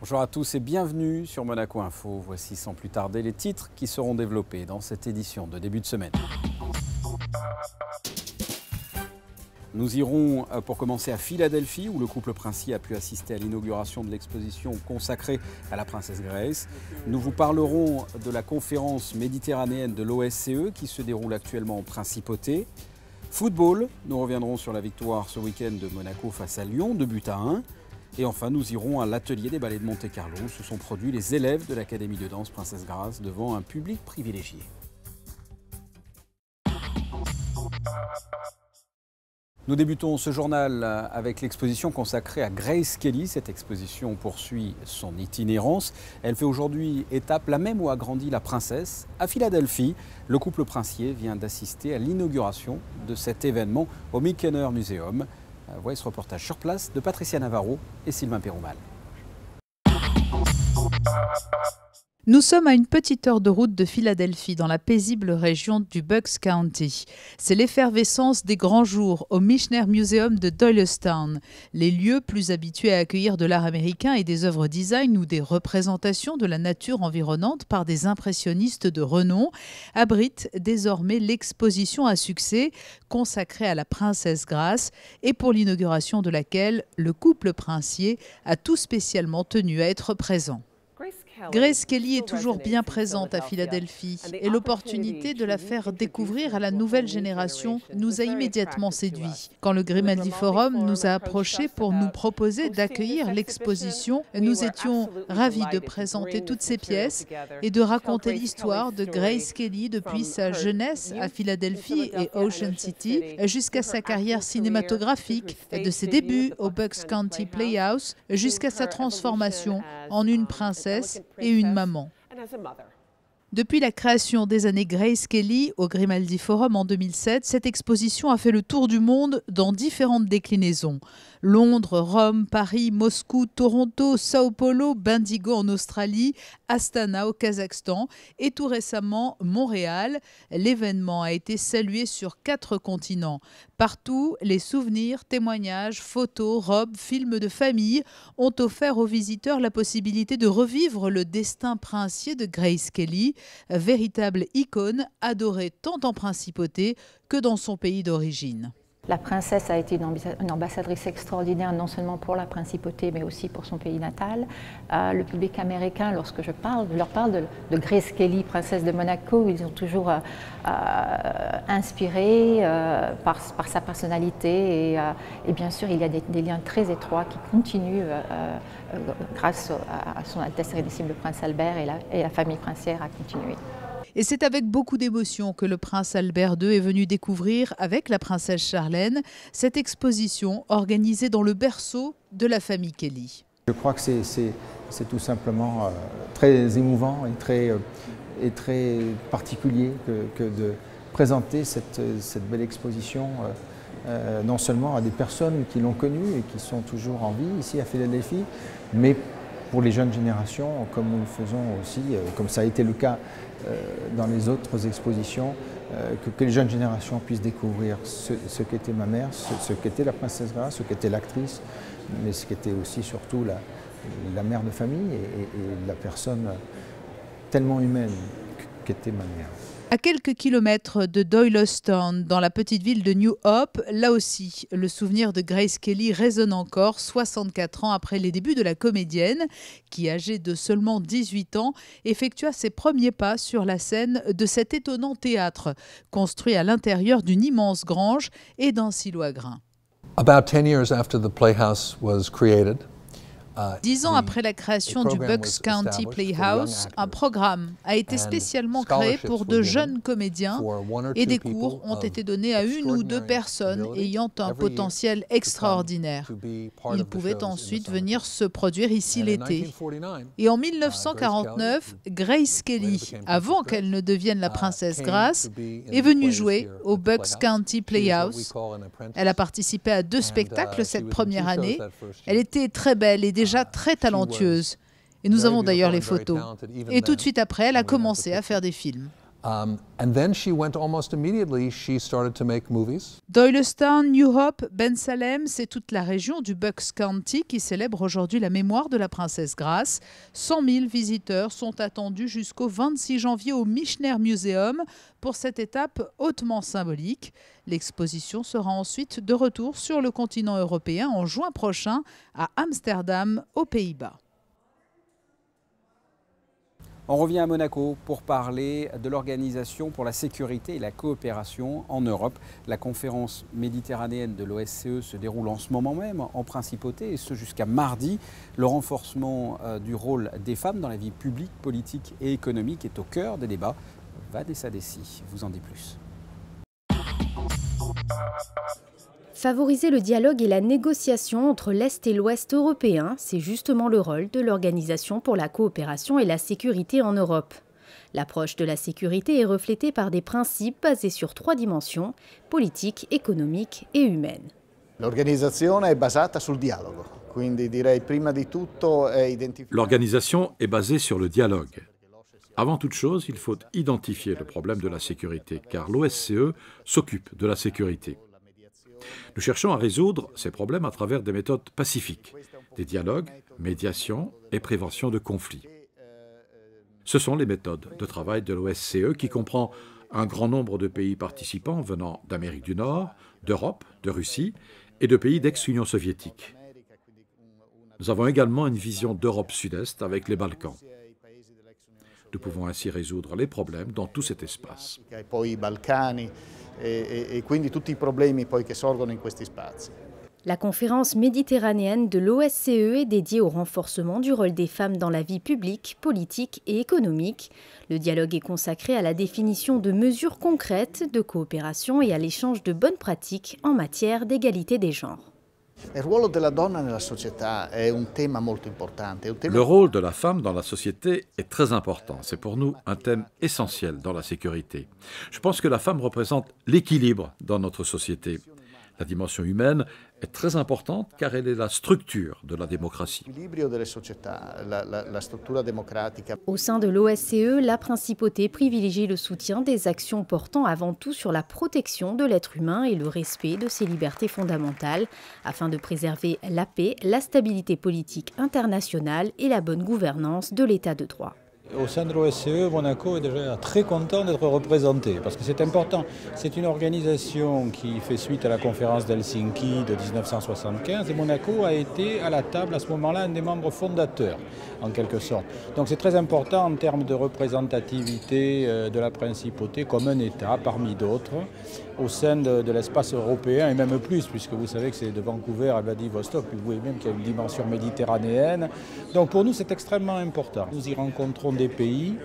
Bonjour à tous et bienvenue sur Monaco Info. Voici sans plus tarder les titres qui seront développés dans cette édition de début de semaine. Nous irons pour commencer à Philadelphie où le couple princier a pu assister à l'inauguration de l'exposition consacrée à la princesse Grace. Nous vous parlerons de la conférence méditerranéenne de l'OSCE qui se déroule actuellement en Principauté. Football, nous reviendrons sur la victoire ce week-end de Monaco face à Lyon, 2-1. Et enfin, nous irons à l'atelier des ballets de Monte-Carlo où se sont produits les élèves de l'Académie de danse Princesse Grace devant un public privilégié. Nous débutons ce journal avec l'exposition consacrée à Grace Kelly. Cette exposition poursuit son itinérance. Elle fait aujourd'hui étape là même où a grandi la princesse, à Philadelphie. Le couple princier vient d'assister à l'inauguration de cet événement au Mykener Museum. Voyez ce reportage sur place de Patricia Navarro et Sylvain Péroumal. Nous sommes à une petite heure de route de Philadelphie, dans la paisible région du Bucks County. C'est l'effervescence des grands jours au Mykener Museum de Doylestown, les lieux plus habitués à accueillir de l'art américain et des œuvres design ou des représentations de la nature environnante par des impressionnistes de renom, abritent désormais l'exposition à succès consacrée à la princesse Grace et pour l'inauguration de laquelle le couple princier a tout spécialement tenu à être présent. Grace Kelly est toujours bien présente à Philadelphie et l'opportunité de la faire découvrir à la nouvelle génération nous a immédiatement séduits. Quand le Grimaldi Forum nous a approchés pour nous proposer d'accueillir l'exposition, nous étions ravis de présenter toutes ces pièces et de raconter l'histoire de Grace Kelly depuis sa jeunesse à Philadelphie et Ocean City jusqu'à sa carrière cinématographique, de ses débuts au Bucks County Playhouse jusqu'à sa transformation en une princesse et une maman. Depuis la création des années Grace Kelly au Grimaldi Forum en 2007, cette exposition a fait le tour du monde dans différentes déclinaisons. Londres, Rome, Paris, Moscou, Toronto, Sao Paulo, Bendigo en Australie, Astana au Kazakhstan et tout récemment Montréal. L'événement a été salué sur 4 continents. Partout, les souvenirs, témoignages, photos, robes, films de famille ont offert aux visiteurs la possibilité de revivre le destin princier de Grace Kelly, véritable icône adorée tant en principauté que dans son pays d'origine. La princesse a été une ambassadrice extraordinaire, non seulement pour la principauté, mais aussi pour son pays natal. Le public américain, lorsque je leur parle de Grace Kelly, princesse de Monaco, ils ont toujours inspiré par sa personnalité. Et bien sûr, il y a des liens très étroits qui continuent grâce à son Altesse Sérénissime le Prince Albert et la famille princière a continué. Et c'est avec beaucoup d'émotion que le prince Albert II est venu découvrir, avec la princesse Charlène, cette exposition organisée dans le berceau de la famille Kelly. Je crois que c'est tout simplement très émouvant et très particulier que de présenter cette belle exposition non seulement à des personnes qui l'ont connue et qui sont toujours en vie ici à Philadelphie, mais pour les jeunes générations, comme nous le faisons aussi, comme ça a été le cas dans les autres expositions, que les jeunes générations puissent découvrir ce qu'était ma mère, ce qu'était la princesse Grace, ce qu'était l'actrice, mais ce qu'était aussi surtout la mère de famille et la personne tellement humaine qu'était ma mère. À quelques kilomètres de Doylestown, dans la petite ville de New Hope, là aussi, le souvenir de Grace Kelly résonne encore 64 ans après les débuts de la comédienne, qui, âgée de seulement 18 ans, effectua ses premiers pas sur la scène de cet étonnant théâtre, construit à l'intérieur d'une immense grange et d'un silo à grains. About 10 years after the Playhouse was created, 10 ans après la création du Bucks County Playhouse, un programme a été spécialement créé pour de jeunes comédiens et des cours ont été donnés à 1 ou 2 personnes ayant un potentiel extraordinaire. Ils pouvaient ensuite venir se produire ici l'été. Et en 1949, Grace Kelly, avant qu'elle ne devienne la princesse Grace, est venue jouer au Bucks County Playhouse. Elle a participé à 2 spectacles cette première année. Elle était très belle et déjà très talentueuse. Et nous avons d'ailleurs les photos. Et tout de suite après, elle a commencé à faire des films. And then she went almost immediately, she started to make movies. Doylestown, New Hope, Ben Salem, c'est toute la région du Bucks County qui célèbre aujourd'hui la mémoire de la princesse Grace. 100 000 visiteurs sont attendus jusqu'au 26 janvier au Michener Museum pour cette étape hautement symbolique. L'exposition sera ensuite de retour sur le continent européen en juin prochain à Amsterdam, aux Pays-Bas. On revient à Monaco pour parler de l'Organisation pour la sécurité et la coopération en Europe. La conférence méditerranéenne de l'OSCE se déroule en ce moment même en principauté et ce jusqu'à mardi. Le renforcement du rôle des femmes dans la vie publique, politique et économique est au cœur des débats. Vanessa Dessy vous en dit plus. Favoriser le dialogue et la négociation entre l'Est et l'Ouest européen, c'est justement le rôle de l'Organisation pour la coopération et la sécurité en Europe. L'approche de la sécurité est reflétée par des principes basés sur 3 dimensions, politique, économique et humaine. L'organisation est basée sur le dialogue. L'organisation est basée sur le dialogue. Avant toute chose, il faut identifier le problème de la sécurité, car l'OSCE s'occupe de la sécurité. Nous cherchons à résoudre ces problèmes à travers des méthodes pacifiques, des dialogues, médiation et prévention de conflits. Ce sont les méthodes de travail de l'OSCE qui comprend un grand nombre de pays participants venant d'Amérique du Nord, d'Europe, de Russie et de pays d'ex-Union soviétique. Nous avons également une vision d'Europe sud-est avec les Balkans. Nous pouvons ainsi résoudre les problèmes dans tout cet espace. La conférence méditerranéenne de l'OSCE est dédiée au renforcement du rôle des femmes dans la vie publique, politique et économique. Le dialogue est consacré à la définition de mesures concrètes de coopération et à l'échange de bonnes pratiques en matière d'égalité des genres. Le rôle de la femme dans la société est très important. C'est pour nous un thème essentiel dans la sécurité. Je pense que la femme représente l'équilibre dans notre société. La dimension humaine est très importante car elle est la structure de la démocratie. Au sein de l'OSCE, la principauté privilégie le soutien des actions portant avant tout sur la protection de l'être humain et le respect de ses libertés fondamentales, afin de préserver la paix, la stabilité politique internationale et la bonne gouvernance de l'état de droit. Au sein de l'OSCE, Monaco est déjà très content d'être représenté parce que c'est important. C'est une organisation qui fait suite à la conférence d'Helsinki de 1975 et Monaco a été à la table à ce moment-là un des membres fondateurs en quelque sorte. Donc c'est très important en termes de représentativité de la principauté comme un État parmi d'autres au sein de l'espace européen et même plus puisque vous savez que c'est de Vancouver à Vladivostok, vous voyez même qu'il y a une dimension méditerranéenne. Donc pour nous c'est extrêmement important. Nous y rencontrons des pays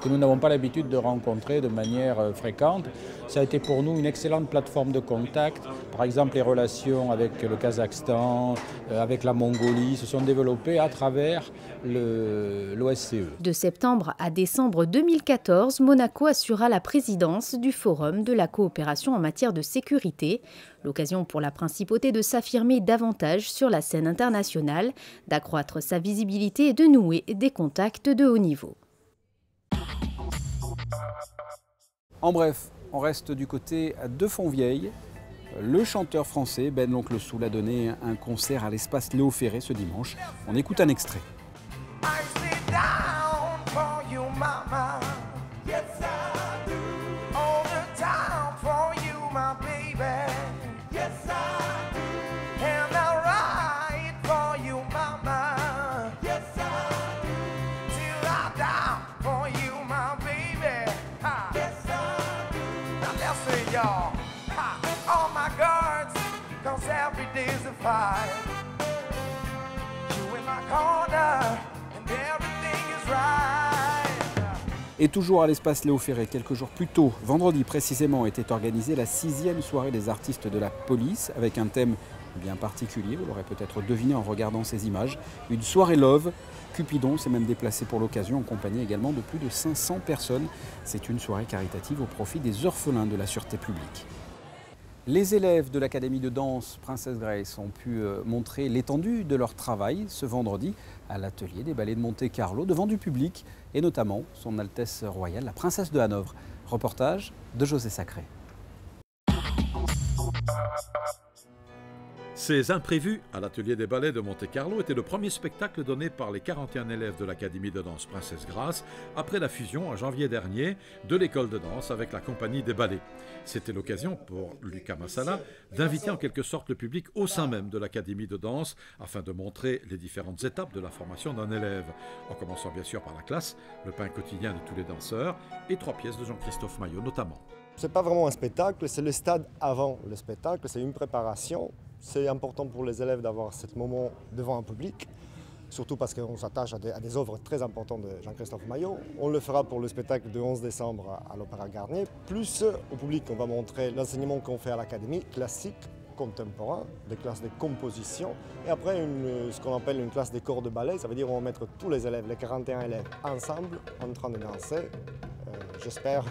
que nous n'avons pas l'habitude de rencontrer de manière fréquente. Ça a été pour nous une excellente plateforme de contact. Par exemple, les relations avec le Kazakhstan, avec la Mongolie se sont développées à travers l'OSCE. De septembre à décembre 2014, Monaco assura la présidence du Forum de la coopération en matière de sécurité. L'occasion pour la principauté de s'affirmer davantage sur la scène internationale, d'accroître sa visibilité et de nouer des contacts de haut niveau. En bref, on reste du côté de Fontvieille. Le chanteur français Ben l'Oncle Soul a donné un concert à l'espace Léo Ferré ce dimanche. On écoute un extrait. Et toujours à l'espace Léo Ferré, quelques jours plus tôt, vendredi précisément, était organisée la 6e soirée des artistes de la police avec un thème bien particulier, vous l'aurez peut-être deviné en regardant ces images. Une soirée love. Cupidon s'est même déplacé pour l'occasion en compagnie également de plus de 500 personnes. C'est une soirée caritative au profit des orphelins de la sûreté publique. Les élèves de l'Académie de danse Princess Grace ont pu montrer l'étendue de leur travail ce vendredi à l'atelier des ballets de Monte-Carlo devant du public et notamment Son Altesse Royale, la Princesse de Hanovre. Reportage de José Sacré. Ces imprévus à l'atelier des ballets de Monte-Carlo étaient le premier spectacle donné par les 41 élèves de l'Académie de danse Princess Grace après la fusion en janvier dernier de l'école de danse avec la compagnie des ballets. C'était l'occasion pour Luca Massala d'inviter en quelque sorte le public au sein même de l'Académie de danse afin de montrer les différentes étapes de la formation d'un élève, en commençant bien sûr par la classe, le pain quotidien de tous les danseurs et 3 pièces de Jean-Christophe Maillot notamment. Ce n'est pas vraiment un spectacle, c'est le stade avant le spectacle, c'est une préparation. C'est important pour les élèves d'avoir ce moment devant un public, surtout parce qu'on s'attache à des œuvres très importantes de Jean-Christophe Maillot. On le fera pour le spectacle du 11 décembre à l'Opéra Garnier. Plus au public, on va montrer l'enseignement qu'on fait à l'Académie, classique, contemporain, des classes de composition. Et après, ce qu'on appelle une classe des corps de ballet, ça veut dire qu'on va mettre tous les élèves, les 41 élèves, ensemble, en train de danser, j'espère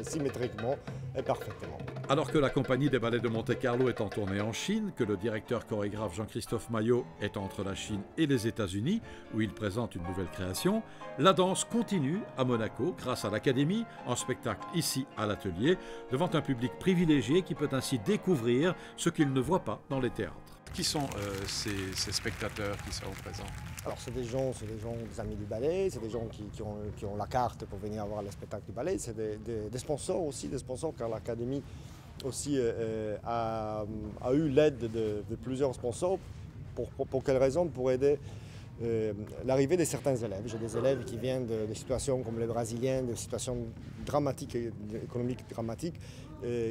symétriquement et parfaitement. Alors que la compagnie des ballets de Monte-Carlo est en tournée en Chine, que le directeur chorégraphe Jean-Christophe Maillot est entre la Chine et les États-Unis, où il présente une nouvelle création, la danse continue à Monaco grâce à l'Académie, en spectacle ici à l'atelier, devant un public privilégié qui peut ainsi découvrir ce qu'il ne voit pas dans les théâtres. Qui sont ces spectateurs qui seront présents? Alors c'est des amis du ballet, c'est des gens qui ont la carte pour venir voir le spectacle du ballet, c'est des sponsors aussi, car l'Académie aussi a eu l'aide de plusieurs sponsors. Pour quelles raisons? Pour aider l'arrivée de certains élèves. J'ai des élèves qui viennent de situations comme les Brésiliens, de situations dramatiques, économiques dramatiques,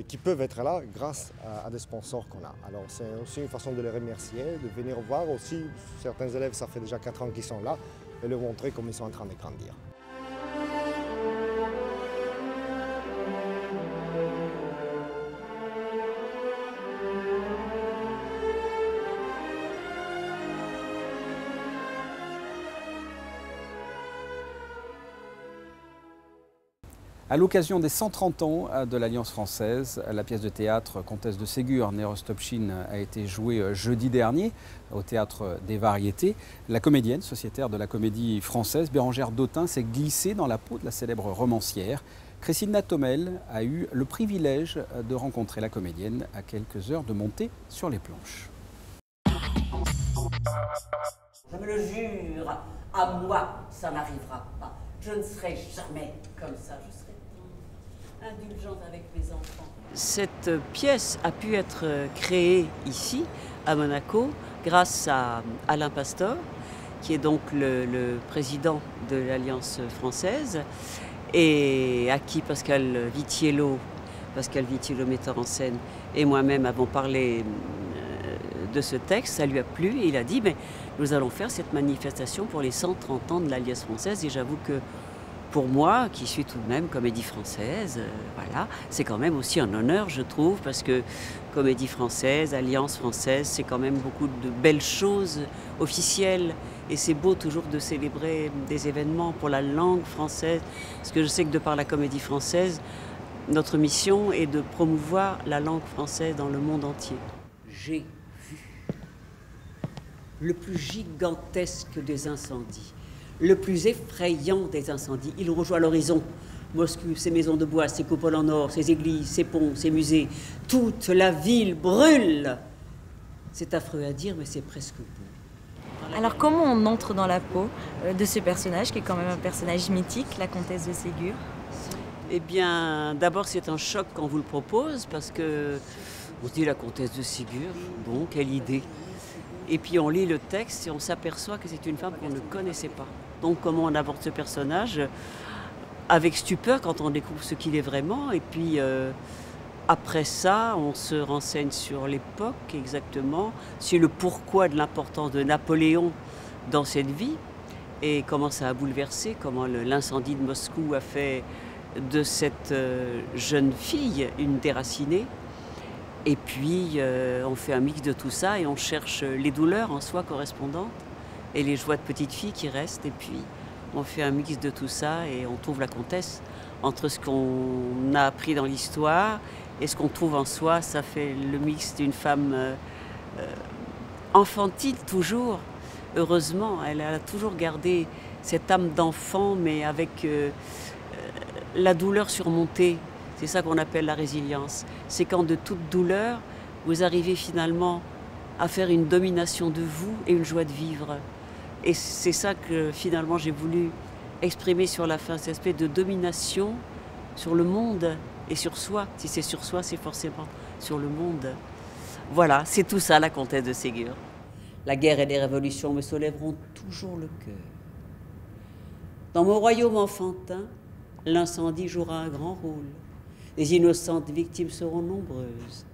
qui peuvent être là grâce à des sponsors qu'on a. Alors c'est aussi une façon de les remercier, de venir voir aussi. Certains élèves, ça fait déjà 4 ans qu'ils sont là, et leur montrer comment ils sont en train de grandir. À l'occasion des 130 ans de l'Alliance française, la pièce de théâtre Comtesse de Ségur, née Rostopchine, a été jouée jeudi dernier au Théâtre des Variétés. La comédienne, sociétaire de la Comédie Française, Bérangère Dautin, s'est glissée dans la peau de la célèbre romancière. Christine Natomel a eu le privilège de rencontrer la comédienne à quelques heures de montée sur les planches. Je me le jure, à moi, ça n'arrivera pas. Je ne serai jamais comme ça, je serai indulgente avec mes enfants. Cette pièce a pu être créée ici, à Monaco, grâce à Alain Pastor, qui est donc le président de l'Alliance française, et à qui Pascal Vitiello, metteur en scène, et moi-même avons parlé de ce texte. Ça lui a plu et il a dit mais nous allons faire cette manifestation pour les 130 ans de l'Alliance française. Et j'avoue que pour moi, qui suis tout de même Comédie Française, voilà, c'est quand même aussi un honneur, je trouve, parce que Comédie Française, Alliance Française, c'est quand même beaucoup de belles choses officielles. Et c'est beau toujours de célébrer des événements pour la langue française, parce que je sais que de par la Comédie Française, notre mission est de promouvoir la langue française dans le monde entier. J'ai vu le plus gigantesque des incendies, le plus effrayant des incendies. Il rejoint l'horizon. Moscou, ses maisons de bois, ses coupoles en or, ses églises, ses ponts, ses musées. Toute la ville brûle. C'est affreux à dire, mais c'est presque beau. Alors comment on entre dans la peau de ce personnage, qui est quand même un personnage mythique, la comtesse de Ségur? Eh bien, d'abord c'est un choc quand on vous le propose, parce que on se dit la comtesse de Ségur, bon, quelle idée. Et puis on lit le texte et on s'aperçoit que c'est une femme qu'on ne connaissait pas. Donc comment on aborde ce personnage? Avec stupeur quand on découvre ce qu'il est vraiment. Et puis après ça, on se renseigne sur l'époque exactement, sur le pourquoi de l'importance de Napoléon dans cette vie et comment ça a bouleversé, comment l'incendie de Moscou a fait de cette jeune fille une déracinée. Et puis on fait un mix de tout ça et on cherche les douleurs en soi correspondantes et les joies de petite fille qui restent. Et puis on fait un mix de tout ça et on trouve la comtesse entre ce qu'on a appris dans l'histoire Et ce qu'on trouve en soi, ça fait le mix d'une femme enfantine toujours. Heureusement, elle a toujours gardé cette âme d'enfant, mais avec la douleur surmontée. C'est ça qu'on appelle la résilience. C'est quand de toute douleur, vous arrivez finalement à faire une domination de vous et une joie de vivre. Et c'est ça que finalement j'ai voulu exprimer sur la fin, cet aspect de domination sur le monde et sur soi. Si c'est sur soi, c'est forcément sur le monde. Voilà, c'est tout ça la comtesse de Ségur. La guerre et les révolutions me soulèveront toujours le cœur. Dans mon royaume enfantin, l'incendie jouera un grand rôle. Les innocentes victimes seront nombreuses,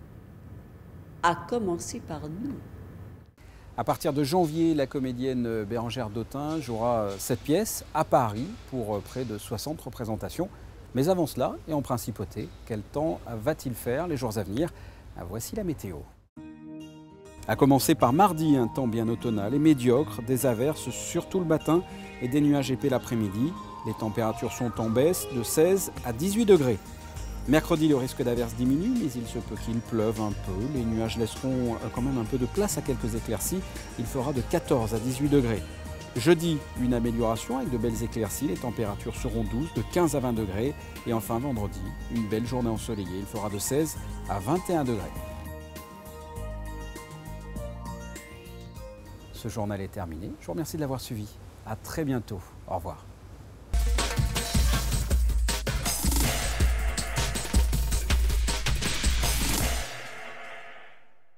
à commencer par nous. À partir de janvier, la comédienne Bérengère Dautun jouera cette pièce à Paris pour près de 60 représentations. Mais avant cela, et en principauté, quel temps va-t-il faire les jours à venir? Voici la météo. À commencer par mardi, un temps bien automnal et médiocre, des averses surtout le matin et des nuages épais l'après-midi. Les températures sont en baisse de 16 à 18 degrés. Mercredi, le risque d'averse diminue, mais il se peut qu'il pleuve un peu. Les nuages laisseront quand même un peu de place à quelques éclaircies. Il fera de 14 à 18 degrés. Jeudi, une amélioration avec de belles éclaircies. Les températures seront douces, de 15 à 20 degrés. Et enfin, vendredi, une belle journée ensoleillée. Il fera de 16 à 21 degrés. Ce journal est terminé. Je vous remercie de l'avoir suivi. À très bientôt. Au revoir.